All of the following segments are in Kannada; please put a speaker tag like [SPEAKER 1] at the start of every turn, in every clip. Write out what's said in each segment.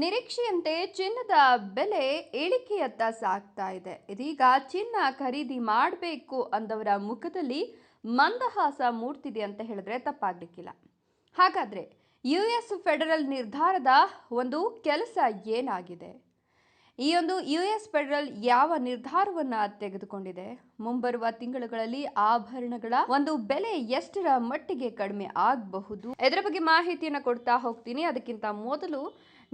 [SPEAKER 1] ನಿರೀಕ್ಷೆಯಂತೆ ಚಿನ್ನದ ಬೆಲೆ ಇಳಿಕೆಯತ್ತ ಸಾಗ್ತಾ ಇದೆ. ಇದೀಗ ಚಿನ್ನ ಖರೀದಿ ಮಾಡಬೇಕು ಅಂದವರ ಮುಖದಲ್ಲಿ ಮಂದಹಾಸ ಮೂಡ್ತಿದೆ ಅಂತ ಹೇಳಿದ್ರೆ ತಪ್ಪಾಗ್ಲಿಕ್ಕಿಲ್ಲ. ಹಾಗಾದ್ರೆ ಯುಎಸ್ ಫೆಡರಲ್ ನಿರ್ಧಾರದ ಒಂದು ಕೆಲಸ ಏನಾಗಿದೆ? ಈ ಒಂದು ಯುಎಸ್ ಫೆಡರಲ್ ಯಾವ ನಿರ್ಧಾರವನ್ನ ತೆಗೆದುಕೊಂಡಿದೆ? ಮುಂಬರುವ ತಿಂಗಳುಗಳಲ್ಲಿ ಆಭರಣಗಳ ಒಂದು ಬೆಲೆ ಎಷ್ಟರ ಮಟ್ಟಿಗೆ ಕಡಿಮೆ ಆಗಬಹುದು? ಇದರ ಬಗ್ಗೆ ಮಾಹಿತಿಯನ್ನು ಕೊಡ್ತಾ ಹೋಗ್ತೀನಿ. ಅದಕ್ಕಿಂತ ಮೊದಲು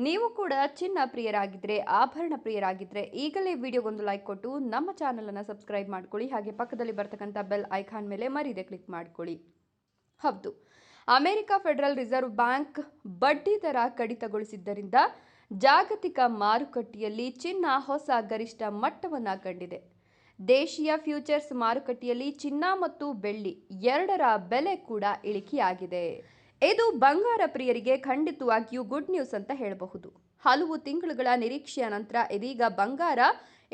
[SPEAKER 1] ನೀವು ಕೂಡ ಚಿನ್ನ ಪ್ರಿಯರಾಗಿದ್ರೆ, ಆಭರಣ ಪ್ರಿಯರಾಗಿದ್ರೆ ಈಗಲೇ ವಿಡಿಯೋಗೊಂದು ಲೈಕ್ ಕೊಟ್ಟು ನಮ್ಮ ಚಾನೆಲ್ ಅನ್ನು ಸಬ್ಸ್ಕ್ರೈಬ್ ಮಾಡ್ಕೊಳ್ಳಿ. ಹಾಗೆ ಪಕ್ಕದಲ್ಲಿ ಬರ್ತಕ್ಕಂಥ ಬೆಲ್ ಐಕಾನ್ ಮೇಲೆ ಮರೀದೆ ಕ್ಲಿಕ್ ಮಾಡ್ಕೊಳ್ಳಿ. ಹೌದು, ಅಮೆರಿಕ ಫೆಡರಲ್ ರಿಸರ್ವ್ ಬ್ಯಾಂಕ್ ಬಡ್ಡಿ ದರ ಕಡಿತಗೊಳಿಸಿದ್ದರಿಂದ ಜಾಗತಿಕ ಮಾರುಕಟ್ಟೆಯಲ್ಲಿ ಚಿನ್ನ ಹೊಸ ಗರಿಷ್ಠ ಮಟ್ಟವನ್ನು ಕಂಡಿದೆ. ದೇಶೀಯ ಫ್ಯೂಚರ್ಸ್ ಮಾರುಕಟ್ಟೆಯಲ್ಲಿ ಚಿನ್ನ ಮತ್ತು ಬೆಳ್ಳಿ ಎರಡರ ಬೆಲೆ ಕೂಡ ಇಳಿಕೆಯಾಗಿದೆ. ಇದು ಬಂಗಾರ ಪ್ರಿಯರಿಗೆ ಖಂಡಿತವಾಗಿಯೂ ಗುಡ್ ನ್ಯೂಸ್ ಅಂತ ಹೇಳಬಹುದು. ಹಲವು ತಿಂಗಳುಗಳ ನಿರೀಕ್ಷೆಯ ನಂತರ ಇದೀಗ ಬಂಗಾರ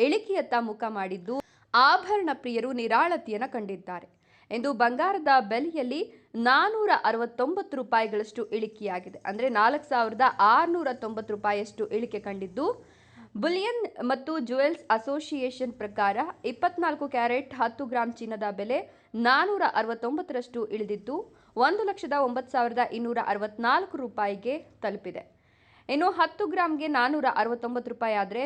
[SPEAKER 1] ಇಳಿಕೆಯತ್ತ ಮುಖ ಮಾಡಿದ್ದು ಆಭರಣ ಪ್ರಿಯರು ನಿರಾಳತೆಯನ್ನು ಕಂಡಿದ್ದಾರೆ. ಇಂದು ಬಂಗಾರದ ಬೆಲೆಯಲ್ಲಿ 469 ರೂಪಾಯಿಗಳಷ್ಟು ಇಳಿಕೆಯಾಗಿದೆ. ಅಂದರೆ 4690 ರೂಪಾಯಿಯಷ್ಟು ಇಳಿಕೆ ಕಂಡಿದ್ದು, ಬುಲಿಯನ್ ಮತ್ತು ಜುವೆಲ್ಸ್ ಅಸೋಸಿಯೇಷನ್ ಪ್ರಕಾರ 24 ಕ್ಯಾರೆಟ್ 10 ಗ್ರಾಂ ಚಿನ್ನದ ಬೆಲೆ 469ರಷ್ಟು ಇಳಿದಿದ್ದು 1,09,264 ರೂಪಾಯಿಗೆ ತಲುಪಿದೆ. ಇನ್ನು 10 ಗ್ರಾಂಗೆ 469 ರೂಪಾಯಿ ಆದರೆ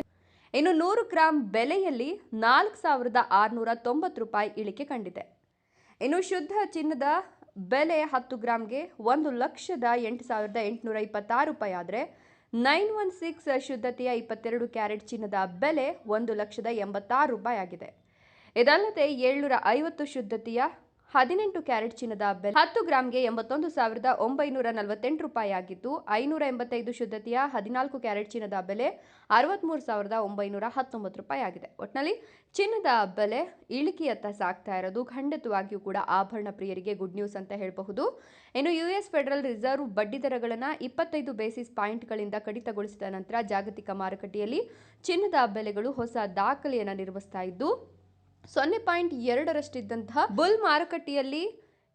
[SPEAKER 1] ಇನ್ನು 100 ಗ್ರಾಂ ಬೆಲೆಯಲ್ಲಿ 4,690 ರೂಪಾಯಿ ಇಳಿಕೆ ಕಂಡಿದೆ. ಇನ್ನು ಶುದ್ಧ ಚಿನ್ನದ ಬೆಲೆ 10 ಗ್ರಾಂಗೆ 1,08,826 ರೂಪಾಯಿ ಆದರೆ 916 ಶುದ್ಧತೆಯ 22 ಕ್ಯಾರೆಟ್ ಚಿನ್ನದ ಬೆಲೆ 1,86,000 ರೂಪಾಯಿ ಆಗಿದೆ. ಇದಲ್ಲದೆ 750 ಶುದ್ಧತೆಯ 18 ಕ್ಯಾರೆಟ್ ಚಿನ್ನದ ಬೆಲೆ 10 ಗ್ರಾಂಗೆ 81,948 ರೂಪಾಯಿ ಆಗಿದ್ದು, 585 ಶುದ್ಧತೆಯ 14 ಕ್ಯಾರೆಟ್ ಚಿನ್ನದ ಬೆಲೆ 63,919 ರೂಪಾಯಿ ಆಗಿದೆ. ಒಟ್ಟಿನಲ್ಲಿ ಚಿನ್ನದ ಬೆಲೆ ಇಳಿಕೆಯತ್ತ ಸಾಗ್ತಾ ಇರೋದು ಖಂಡಿತವಾಗಿಯೂ ಕೂಡ ಆಭರಣ ಪ್ರಿಯರಿಗೆ ಗುಡ್ ನ್ಯೂಸ್ ಅಂತ ಹೇಳಬಹುದು. ಇನ್ನು ಯುಎಸ್ ಫೆಡರಲ್ ರಿಸರ್ವ್ ಬಡ್ಡಿ ದರಗಳನ್ನು 25 ಬೇಸಿಸ್ ಪಾಯಿಂಟ್ಗಳಿಂದ ಕಡಿತಗೊಳಿಸಿದ ನಂತರ ಜಾಗತಿಕ ಮಾರುಕಟ್ಟೆಯಲ್ಲಿ ಚಿನ್ನದ ಬೆಲೆಗಳು ಹೊಸ ದಾಖಲೆಯನ್ನು ನಿರ್ಮಿಸ್ತಾ ಇದ್ದು 0.2ರಷ್ಟಿದ್ದಂತಹ ಬುಲ್ ಮಾರುಕಟ್ಟೆಯಲ್ಲಿ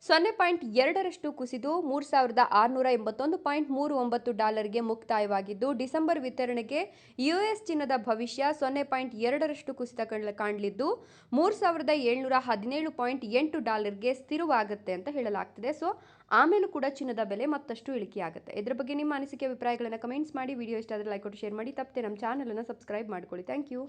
[SPEAKER 1] 0.2ರಷ್ಟು ಕುಸಿದು $3,681.39ಗೆ ಮುಕ್ತಾಯವಾಗಿದ್ದು, ಡಿಸೆಂಬರ್ ವಿತರಣೆಗೆ ಯುಎಸ್ ಚಿನ್ನದ ಭವಿಷ್ಯ 0.2ರಷ್ಟು ಕುಸಿತ ಕಾಣಲಿದ್ದು $3,717.8ಗೆ ಸ್ಥಿರವಾಗುತ್ತೆ ಅಂತ ಹೇಳಲಾಗ್ತಿದೆ. ಸೊ ಆಮೇಲೂ ಕೂಡ ಚಿನ್ನದ ಬೆಲೆ ಮತ್ತಷ್ಟು ಇಳಿಕೆಯಾಗುತ್ತೆ. ಇದರ ಬಗ್ಗೆ ನಿಮ್ಮ ಅನಿಸಿಕೆ ಅಭಿಪ್ರಾಯಗಳನ್ನು ಕಮೆಂಟ್ಸ್ ಮಾಡಿ. ವಿಡಿಯೋ ಇಷ್ಟ ಆದರೆ ಲೈಕ್ ಕೊಟ್ಟು ಶೇರ್ ಮಾಡಿ. ತಪ್ಪದೆ ನಮ್ಮ ಚಾನಲ್ ಅನ್ನು ಸಬ್ಸ್ಕ್ರೈಬ್ ಮಾಡ್ಕೊಳ್ಳಿ. Thank you.